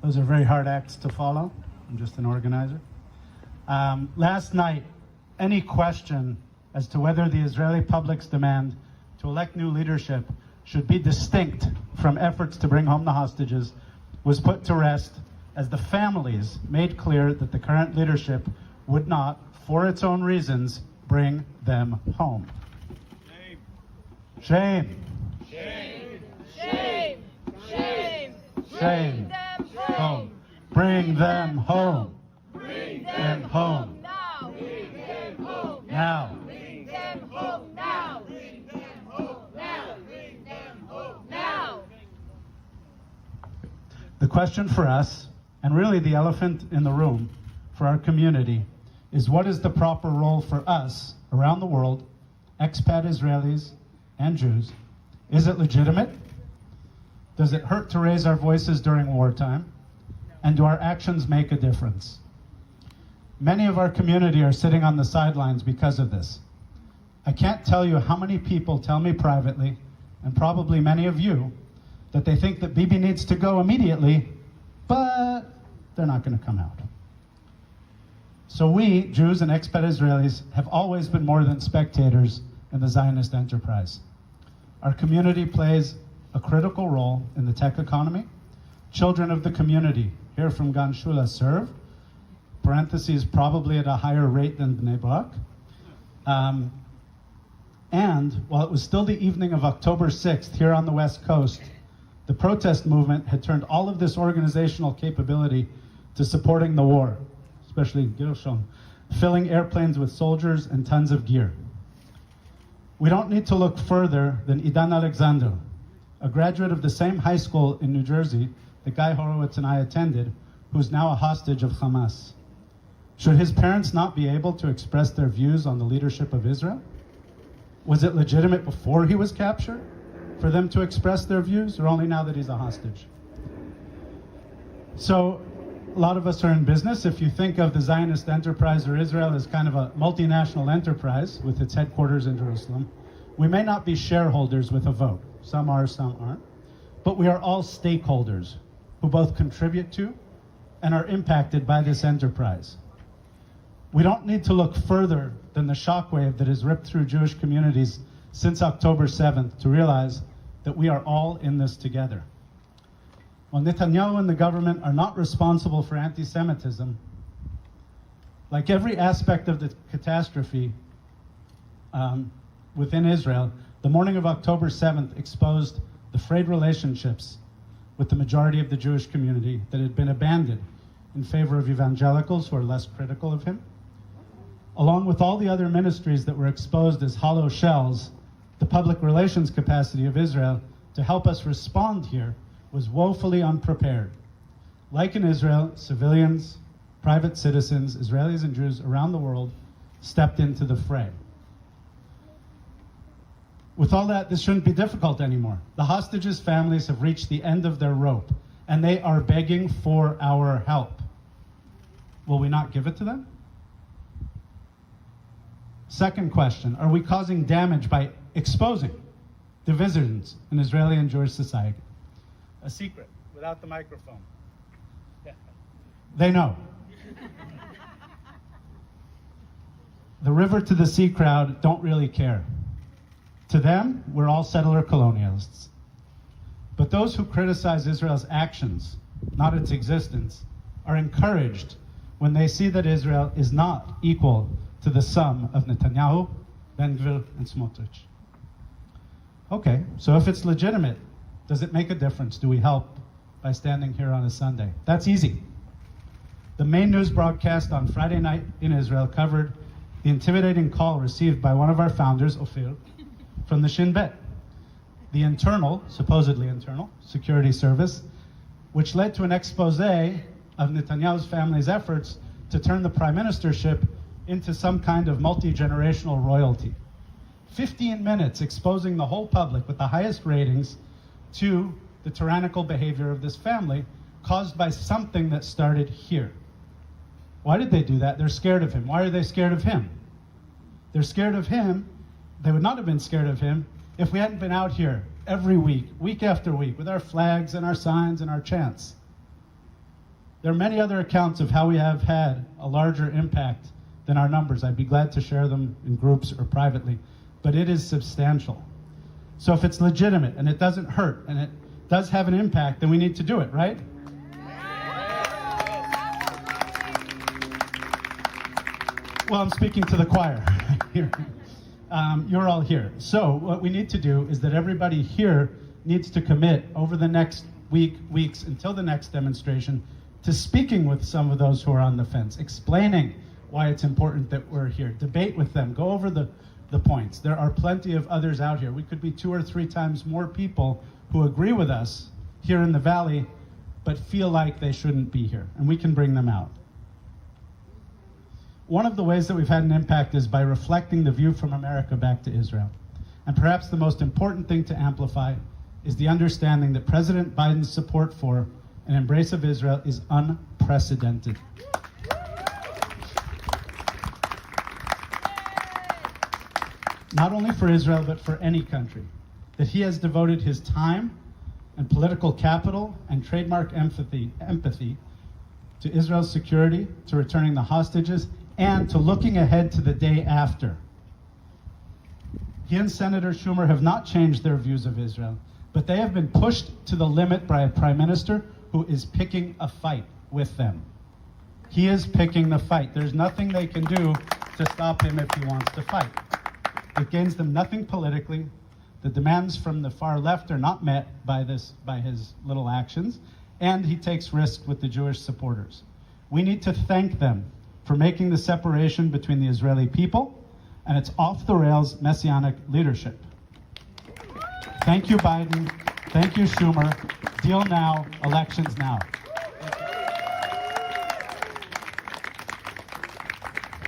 Those are very hard acts to follow. I'm just an organizer. Last night, any question as to whether the Israeli public's demand to elect new leadership should be distinct from efforts to bring home the hostages was put to rest as the families made clear that the current leadership would not, for its own reasons, bring them home. Shame. Shame. Shame. Shame. Shame. Home. Bring them home. Bring them home. now. Bring them home Now. Bring them home now. Bring them home now. Bring them home now. The question for us, and really the elephant in the room for our community, is what is the proper role for us around the world, expat Israelis and Jews? Is it legitimate? Does it hurt to raise our voices during wartime? And do our actions make a difference? Many of our community are sitting on the sidelines because of this. I can't tell you how many people tell me privately, and probably many of you, that they think that Bibi needs to go immediately, but they're not going to come out. So we, Jews and expat Israelis, have always been more than spectators in the Zionist enterprise. Our community plays a critical role in the tech economy. Children of the community here from Gan Shula serve, parentheses, probably at a higher rate than Bnei Brak. And while it was still the evening of October 6th here on the West Coast, the protest movement had turned all of this organizational capability to supporting the war, especially Gershon, filling airplanes with soldiers and tons of gear. We don't need to look further than Idan Alexander, a graduate of the same high school in New Jersey that Guy Horowitz and I attended, who's now a hostage of Hamas. Should his parents not be able to express their views on the leadership of Israel? Was it legitimate before he was captured for them to express their views, or only now that he's a hostage? So a lot of us are in business. If you think of the Zionist enterprise or Israel as kind of a multinational enterprise with its headquarters in Jerusalem, we may not be shareholders with a vote. Some are, some aren't. But we are all stakeholders who both contribute to and are impacted by this enterprise. We don't need to look further than the shockwave that has ripped through Jewish communities since October 7th to realize that we are all in this together. While Netanyahu and the government are not responsible for anti-Semitism, like every aspect of the catastrophe within Israel, the morning of October 7th exposed the frayed relationships with the majority of the Jewish community that had been abandoned in favor of evangelicals who are less critical of him. Along with all the other ministries that were exposed as hollow shells, the public relations capacity of Israel to help us respond here was woefully unprepared. Like in Israel, civilians, private citizens, Israelis and Jews around the world stepped into the fray. With all that, this shouldn't be difficult anymore. The hostages' families have reached the end of their rope, and they are begging for our help. Will we not give it to them? Second question, are we causing damage by exposing divisions in Israeli and Jewish society? A secret, without the microphone. Yeah. They know. The river to the sea crowd don't really care. To them, we're all settler colonialists. But those who criticize Israel's actions, not its existence, are encouraged when they see that Israel is not equal to the sum of Netanyahu, Ben-Gvir, and Smotrich. Okay, so if it's legitimate, does it make a difference? Do we help by standing here on a Sunday? That's easy. The main news broadcast on Friday night in Israel covered the intimidating call received by one of our founders, Ophir, from the Shin Bet, the internal, supposedly internal, security service, which led to an expose of Netanyahu's family's efforts to turn the prime ministership into some kind of multi-generational royalty. 15 minutes exposing the whole public with the highest ratings to the tyrannical behavior of this family caused by something that started here. Why did they do that? They're scared of him. Why are they scared of him? They're scared of him. They would not have been scared of him if we hadn't been out here every week, week after week, with our flags and our signs and our chants. There are many other accounts of how we have had a larger impact than our numbers. I'd be glad to share them in groups or privately, but it is substantial. So if it's legitimate and it doesn't hurt and it does have an impact, then we need to do it, right? Well, I'm speaking to the choir here. You're all here. So what we need to do is that everybody here needs to commit over the next weeks until the next demonstration to speaking with some of those who are on the fence, explaining why it's important that we're here, debate with them, go over the points. There are plenty of others out here. We could be 2 or 3 times more people who agree with us here in the Valley, but feel like they shouldn't be here, and we can bring them out. One of the ways that we've had an impact is by reflecting the view from America back to Israel. And perhaps the most important thing to amplify is the understanding that President Biden's support for an embrace of Israel is unprecedented. Not only for Israel, but for any country. That he has devoted his time and political capital and trademark empathy to Israel's security, to returning the hostages, and to looking ahead to the day after. He and Senator Schumer have not changed their views of Israel, but they have been pushed to the limit by a prime minister who is picking a fight with them. He is picking the fight. There's nothing they can do to stop him if he wants to fight. It gains them nothing politically. The demands from the far left are not met by his little actions, and he takes risks with the Jewish supporters. We need to thank them for making the separation between the Israeli people and its off-the-rails messianic leadership. Thank you, Biden. Thank you, Schumer. Deal now, elections now.